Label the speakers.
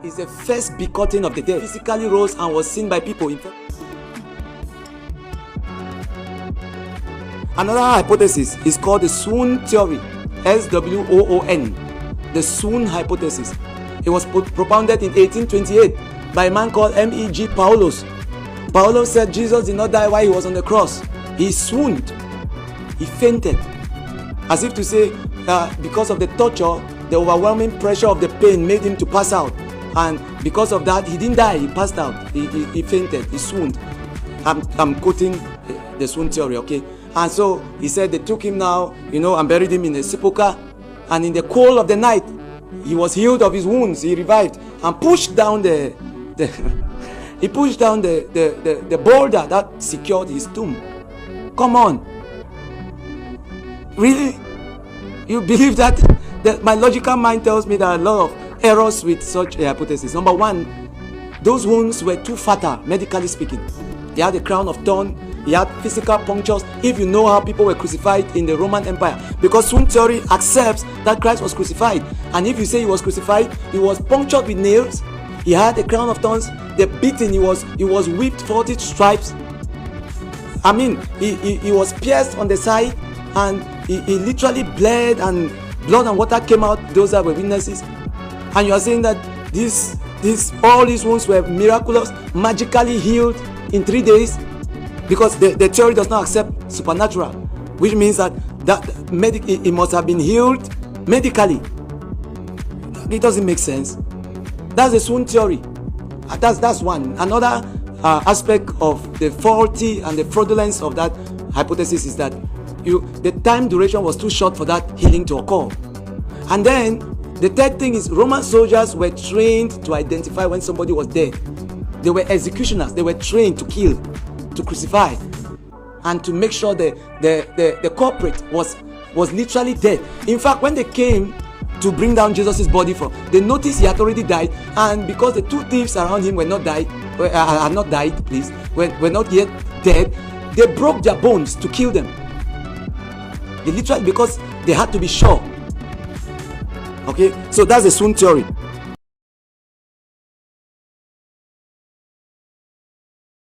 Speaker 1: is the first begotten of the dead. Physically rose and was seen by people. Another hypothesis is called the swoon theory, SWOON, the swoon hypothesis. It was propounded in 1828 by a man called M.E.G. Paulus. Paulus said Jesus did not die while he was on the cross. He swooned. He fainted. As if to say, because of the torture, the overwhelming pressure of the pain made him to pass out. And because of that, he didn't die. He passed out. He fainted. He swooned. I'm quoting the swoon theory, okay? And so he said they took him now, and buried him in a sepulchre. And in the cool of the night, he was healed of his wounds. He revived and pushed down the boulder that secured his tomb. Come on. Really? You believe that? My logical mind tells me there are a lot of errors with such a hypothesis. Number one, those wounds were too fatal, medically speaking. He had a crown of thorns. He had physical punctures. If you know how people were crucified in the Roman Empire, because swoon theory accepts that Christ was crucified, and if you say he was crucified, he was punctured with nails. He had a crown of thorns. The beating, he was whipped 40 stripes. I mean, he was pierced on the side, and he literally bled, and blood and water came out. Those that were witnesses. And you are saying that all these wounds were miraculous, magically healed in 3 days, because the theory does not accept supernatural, which means that it must have been healed medically. It doesn't make sense. That's the swoon theory. That's one. Another aspect of the faulty and the fraudulence of that hypothesis is that the time duration was too short for that healing to occur. And then the third thing is Roman soldiers were trained to identify when somebody was dead. They were executioners. They were trained to kill, to crucify, and to make sure the culprit was literally dead. In fact, when they came to bring down Jesus' body they noticed he had already died, and because the two thieves around him were not yet dead, they broke their bones to kill them. They literally, because they had to be sure. Okay, so that's the swoon theory.